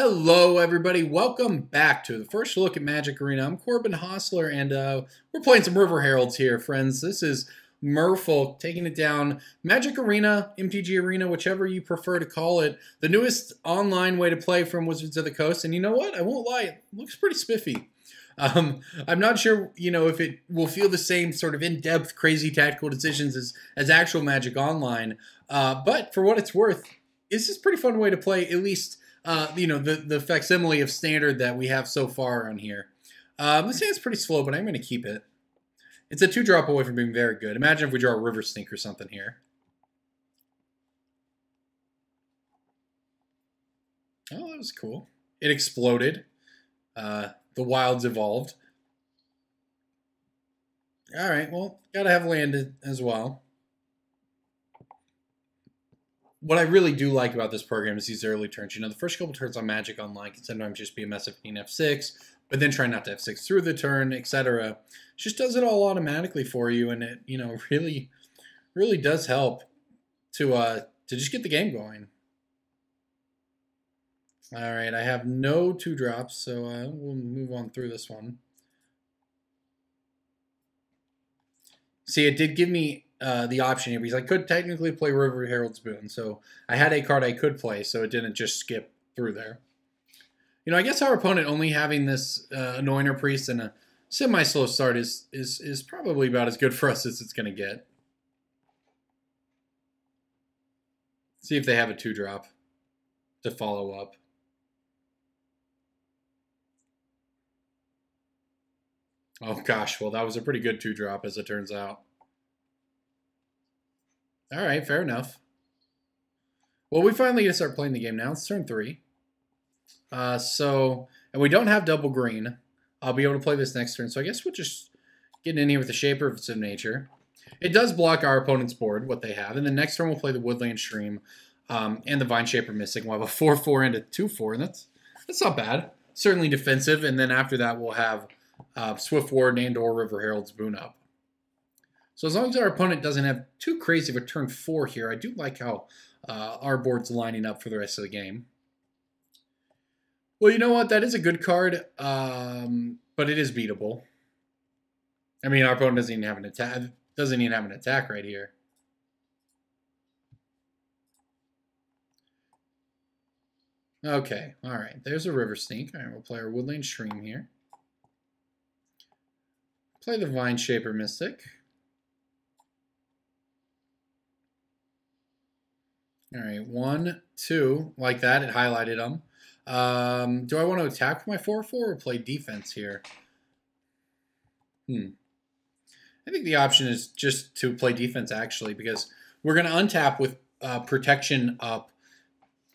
Hello, everybody. Welcome back to the first look at Magic Arena. I'm Corbin Hostler, and we're playing some River Heralds here, friends. This is Merfolk taking it down. Magic Arena, MTG Arena, whichever you prefer to call it. The newest online way to play from Wizards of the Coast. And you know what? I won't lie. It looks pretty spiffy. I'm not sure, if it will feel the same sort of in-depth, crazy tactical decisions as actual Magic Online. But for what it's worth, this is a pretty fun way to play, at least the facsimile of standard that we have so far on here. This hand's pretty slow, but I'm going to keep it. It's a 2-drop away from being very good. Imagine if we draw a River Sneak or something here. Oh, that was cool. It exploded. The wilds evolved. All right, well, gotta have land as well. What I really do like about this program is these early turns. The first couple turns on Magic Online can sometimes just be a mess of hitting F6, but then try not to F6 through the turn, etc. Just does it all automatically for you, and it, really does help to just get the game going. All right, I have no 2-drops, so we'll move on through this one. See, it did give me the option here because I could technically play River Herald's Boon. So I had a card I could play, so it didn't just skip through there. I guess our opponent only having this Anointer Priest and a semi-slow start is probably about as good for us as it's going to get. See if they have a 2-drop to follow up. Oh gosh, well that was a pretty good 2-drop as it turns out. All right, fair enough. Well, we finally get to start playing the game now. It's turn 3. And we don't have double green. I'll be able to play this next turn, so I guess we'll just get in here with the Shaper of Nature. It does block our opponent's board, what they have, and the next turn we'll play the Woodland Stream and the Vine Shaper Mystic. We'll have a 4/4 and a 2/4, and that's not bad. Certainly defensive, and then after that we'll have Swift Ward and or River Herald's Boon up. So as long as our opponent doesn't have too crazy of a turn 4 here, I do like how our board's lining up for the rest of the game. Well, you know what? That is a good card, but it is beatable. I mean, our opponent doesn't even have an attack. Doesn't even have an attack right here. Okay, all right. There's a River Sneak. All right, we'll play our Woodland Stream here. Play the Vine Shaper Mystic. All right, 1, 2, like that. It highlighted them. Do I want to attack with my 4/4 or play defense here? I think the option is just to play defense, actually, because we're going to untap with protection up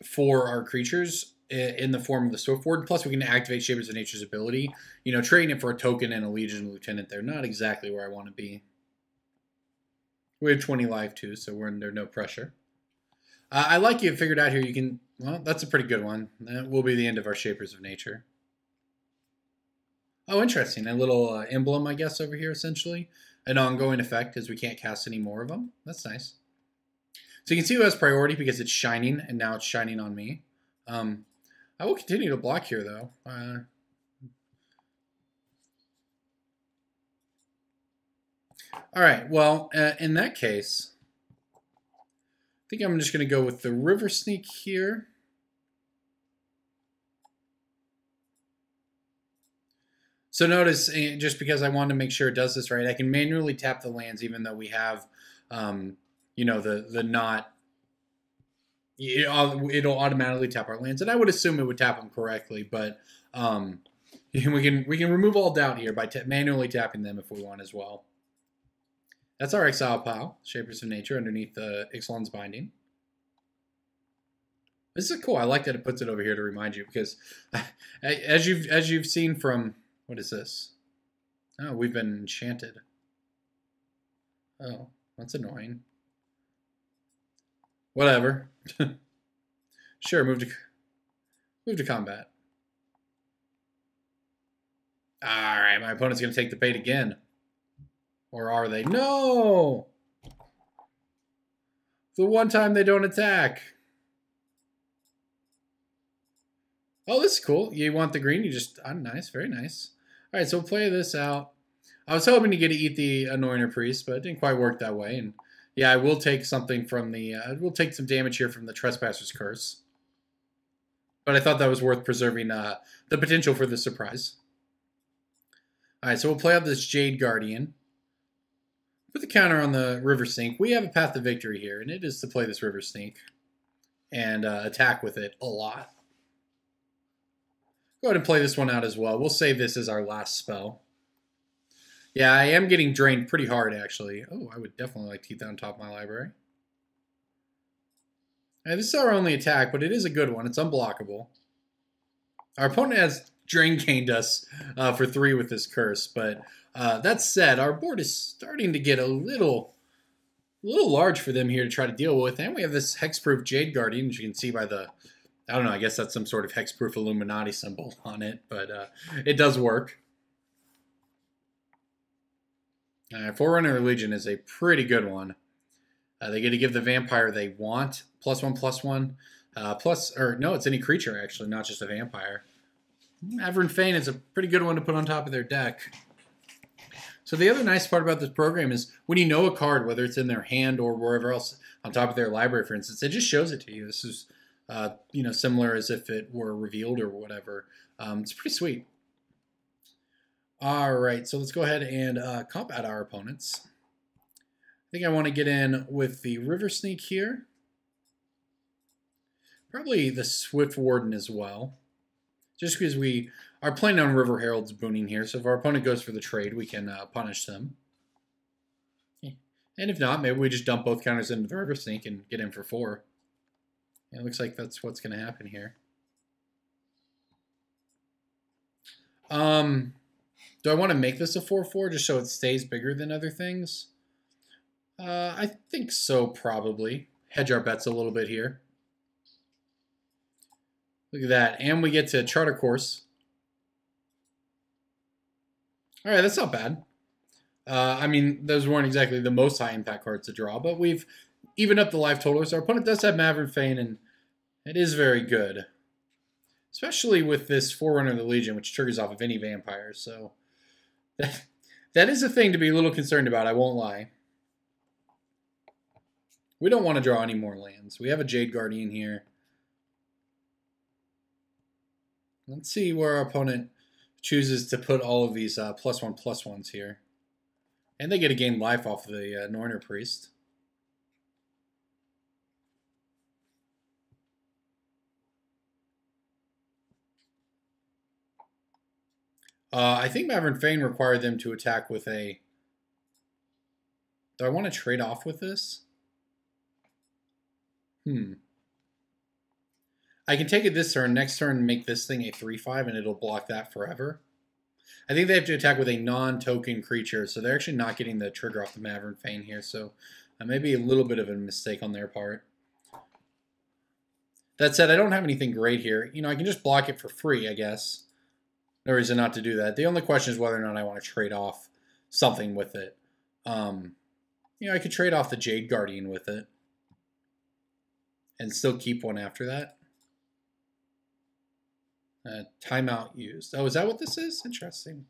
for our creatures in the form of the Swift Ward. Plus, we can activate Shapers of Nature's ability. Trading it for a token and a Legion Lieutenant, they're not exactly where I want to be. We have 20 life, too, so we're under no pressure. I like you figured out here. You can, well, that's a pretty good one. That will be the end of our Shapers of Nature. Oh, interesting. A little emblem, I guess, over here, essentially. An ongoing effect, as we can't cast any more of them. That's nice. So you can see who has priority because it's shining, and now it's shining on me. I will continue to block here, though. All right, well, in that case, I think I'm just going to go with the River Sneak here. So notice, just because I want to make sure it does this right, I can manually tap the lands even though we have, the not. It'll automatically tap our lands, and I would assume it would tap them correctly, but we can remove all doubt here by manually tapping them if we want as well. That's our Exile pile, Shapers of Nature, underneath the Ixalan's Binding. This is cool. I like that it puts it over here to remind you, because as you've seen from, what is this? Oh, we've been enchanted. Oh, that's annoying. Whatever. Sure, move to combat. All right, my opponent's going to take the bait again. Or are they? No! The one time they don't attack. Oh, this is cool. You want the green? You just... nice. Very nice. All right, so we'll play this out. I was hoping to get to eat the Anointer Priest, but it didn't quite work that way. And yeah, I will take something from the... we'll take some damage here from the Trespasser's Curse. But I thought that was worth preserving the potential for the surprise. All right, so we'll play out this Jade Guardian. Put the counter on the River Sneak. We have a path to victory here, and it is to play this River Sneak and attack with it a lot. Go ahead and play this one out as well. We'll save this as our last spell. Yeah, I am getting drained pretty hard, actually. Oh, I would definitely like to keep that on top of my library. Right, this is our only attack, but it is a good one. It's unblockable. Our opponent has drain gained us for 3 with this curse, but that said, our board is starting to get a little large for them here to try to deal with, and we have this hexproof Jade Guardian, as you can see by the, I don't know, I guess that's some sort of hexproof Illuminati symbol on it, but it does work. Forerunner Legion is a pretty good one. They get to give the vampire they want, +1/+1. No, it's any creature, actually, not just a vampire. Maverick Fane is a pretty good one to put on top of their deck. So the other nice part about this program is when you know a card, whether it's in their hand or wherever else on top of their library, for instance, it just shows it to you. This is, similar as if it were revealed or whatever. It's pretty sweet. All right, so let's go ahead and combat our opponents. I think I want to get in with the River Sneak here. Probably the Swift Warden as well. Just because we are planning on River Heralds booning here, so if our opponent goes for the trade, we can punish them. And if not, maybe we just dump both counters into the River Sneak and get in for 4. And it looks like that's what's going to happen here. Do I want to make this a 4/4 just so it stays bigger than other things? I think so, probably. Hedge our bets a little bit here. Look at that. And we get to chart a course. All right, that's not bad. I mean, those weren't exactly the most high-impact cards to draw, but we've evened up the life totals. Our opponent does have Maverick Fane, and it is very good. Especially with this Forerunner of the Legion, which triggers off of any vampire. So that is a thing to be a little concerned about, I won't lie. We don't want to draw any more lands. We have a Jade Guardian here. Let's see where our opponent chooses to put all of these +1/+1s here. And they get to gain life off of the Anointer Priest. I think Maverick Fane required them to attack with a... Do I want to trade off with this? I can take it this turn, next turn make this thing a 3/5 and it'll block that forever. I think they have to attack with a non-token creature, so they're actually not getting the trigger off the Maverick Fane here, so maybe a little bit of a mistake on their part. That said, I don't have anything great here. You know, I can just block it for free, I guess. No reason not to do that. The only question is whether or not I want to trade off something with it. I could trade off the Jade Guardian with it. And still keep one after that. Timeout used. Oh, is that what this is? Interesting.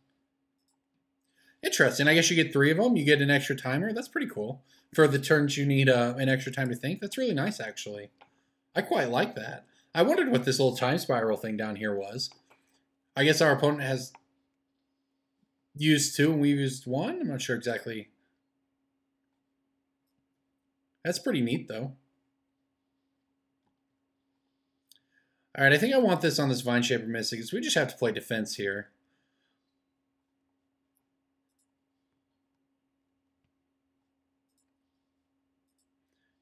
Interesting. I guess you get 3 of them. You get an extra timer. That's pretty cool. For the turns you need an extra time to think. That's really nice, actually. I quite like that. I wondered what this little time spiral thing down here was. I guess our opponent has used 2 and we've used 1. I'm not sure exactly. That's pretty neat, though. All right, I think I want this on this Vine Shaper Mystic because we just have to play defense here.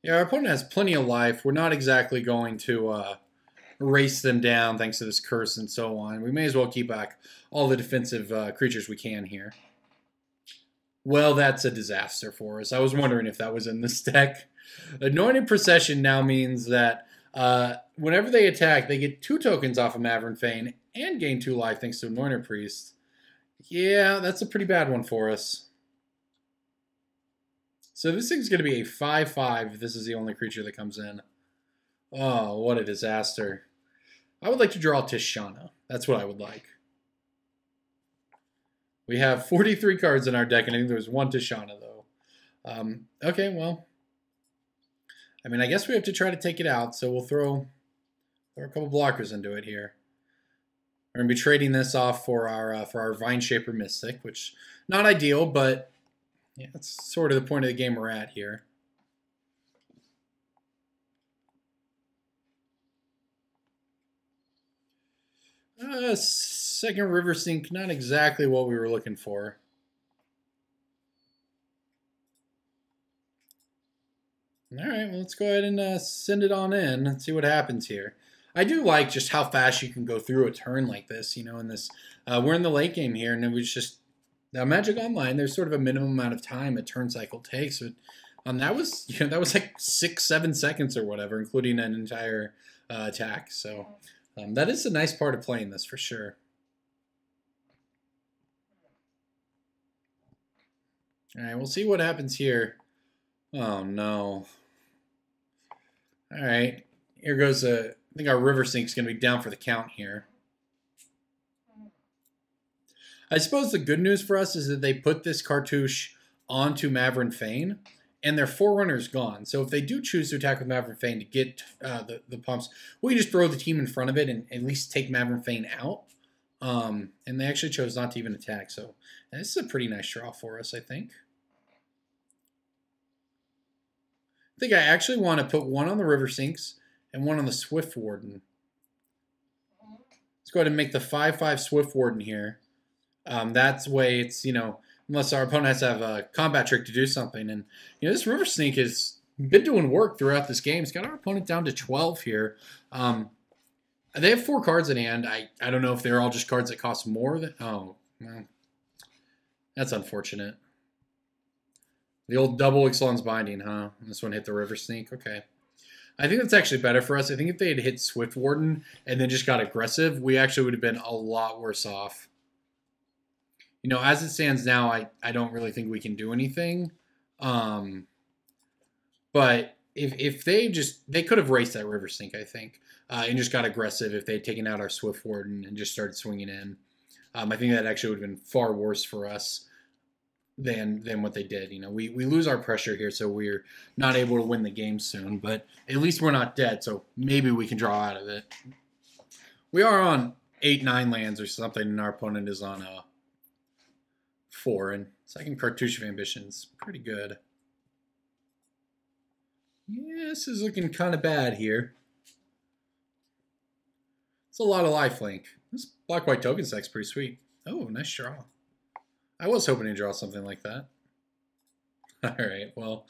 Yeah, our opponent has plenty of life. We're not exactly going to race them down thanks to this curse and so on. We may as well keep back all the defensive creatures we can here. Well, that's a disaster for us. I was wondering if that was in this deck. Anointed Procession now means that whenever they attack, they get 2 tokens off of Maverick Fane and gain 2 life thanks to Anointed Priest. Yeah, that's a pretty bad one for us. So this thing's going to be a 5/5 if this is the only creature that comes in. Oh, what a disaster. I would like to draw Tishana. That's what I would like. We have 43 cards in our deck, and I think there's one Tishana, though. Okay, well. I mean, I guess we have to try to take it out, so we'll throw a couple blockers into it here. We're going to be trading this off for our Vine Shaper Mystic, which not ideal, but yeah, that's sort of the point of the game we're at here. Second River Sink, not exactly what we were looking for. All right, well, let's go ahead and send it on in and see what happens here. I do like just how fast you can go through a turn like this, you know, in this, we're in the late game here, and it was just, now Magic Online, there's sort of a minimum amount of time a turn cycle takes, but that was, you know, that was like 6-7 seconds or whatever, including an entire attack, so that is a nice part of playing this for sure. All right, we'll see what happens here. Oh, no. All right, here goes I think our River Sink's going to be down for the count here. I suppose the good news for us is that they put this cartouche onto Maverick Fane, and their Forerunner's gone. So if they do choose to attack with Maverick Fane to get the pumps, we can just throw the team in front of it and at least take Maverick Fane out. And they actually chose not to even attack. So this is a pretty nice draw for us, I think. I think I actually want to put one on the River Sinks and one on the Swift Warden. Let's go ahead and make the 5/5 Swift Warden here. That's way it's, you know, unless our opponent has to have a combat trick to do something. And, you know, this River Sink has been doing work throughout this game. It's got our opponent down to 12 here. They have 4 cards in hand. I don't know if they're all just cards that cost more than... Oh, well, that's unfortunate. The old double Ixalan's Binding, huh? This one hit the River Sink. Okay. I think that's actually better for us. I think if they had hit Swift Warden and then just got aggressive, we actually would have been a lot worse off. You know, as it stands now, I don't really think we can do anything. But if they could have raced that River Sink, I think, and just got aggressive if they had taken out our Swift Warden and just started swinging in. I think that actually would have been far worse for us than what they did. You know, we lose our pressure here, so we're not able to win the game soon. But at least we're not dead, so maybe we can draw out of it. We are on 8-9 lands or something, and our opponent is on 4. And second Cartouche of Ambition's pretty good. Yeah, this is looking kind of bad here. It's a lot of lifelink. This black-white token stack's pretty sweet. Oh, nice draw. I was hoping to draw something like that. All right, well,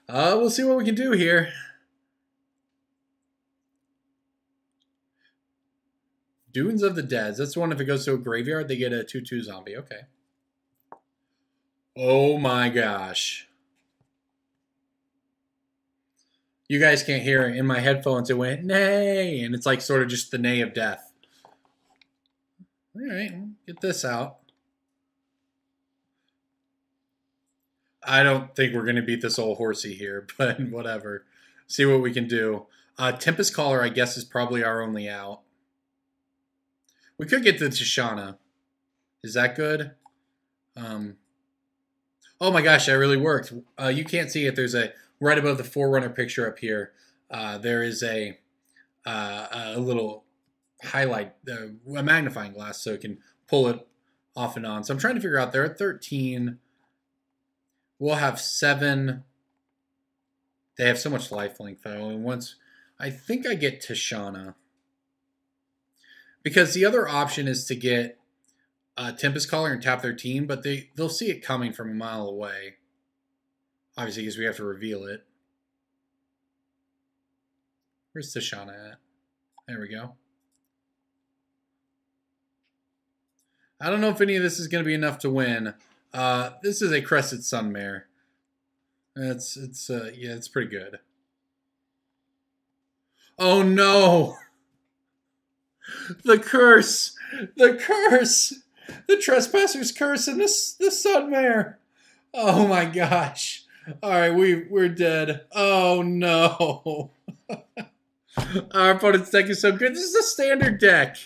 we'll see what we can do here. Dunes of the Dead. That's one if it goes to a graveyard, they get a 2/2 zombie. Okay. Oh my gosh. You guys can't hear it. In my headphones, it went, nay, and it's like sort of just the neigh of death. All right, get this out. I don't think we're going to beat this old horsey here, but whatever. See what we can do. Tempest Caller, I guess, is probably our only out. We could get the Tishana. Is that good? Oh my gosh, that really worked. You can't see it. There's a, right above the Forerunner picture up here, there is a little highlight, a magnifying glass, so it can pull it off and on. So I'm trying to figure out, they're at 13. We'll have 7. They have so much lifelink though. And once, I think I get Tishana. Because the other option is to get Tempest Caller and tap 13, but they'll see it coming from a mile away. Obviously, because we have to reveal it. Where's Tishana at? There we go. I don't know if any of this is going to be enough to win. This is a Crested Sunmare. Yeah, it's pretty good. Oh no! The curse! The curse! The Trespasser's Curse and the Sunmare! Oh my gosh. Alright, we're dead. Oh no. Our opponent's deck is so good. This is a standard deck.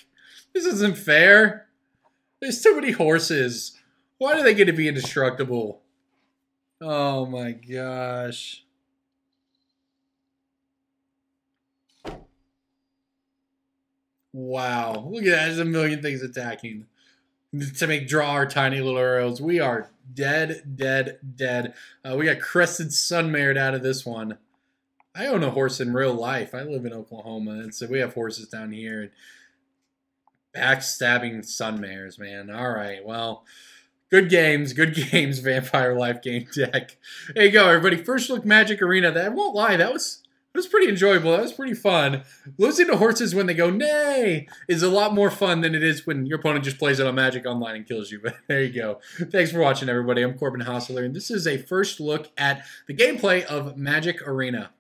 This isn't fair. There's too many horses. Why do they get to be indestructible? Oh my gosh. Wow. Look at that. There's a million things attacking. To make draw our tiny little arrows. We are dead, dead, dead. We got Crested Sunmared out of this one. I own a horse in real life. I live in Oklahoma, and so we have horses down here. Backstabbing Sunmares, man. All right, well, good games, Vampire Life game deck. There you go, everybody. First look Magic Arena. I won't lie, that was pretty enjoyable. That was pretty fun. Losing to horses when they go nay is a lot more fun than it is when your opponent just plays it on Magic Online and kills you. But there you go. Thanks for watching, everybody. I'm Corbin Hostler, and this is a first look at the gameplay of Magic Arena.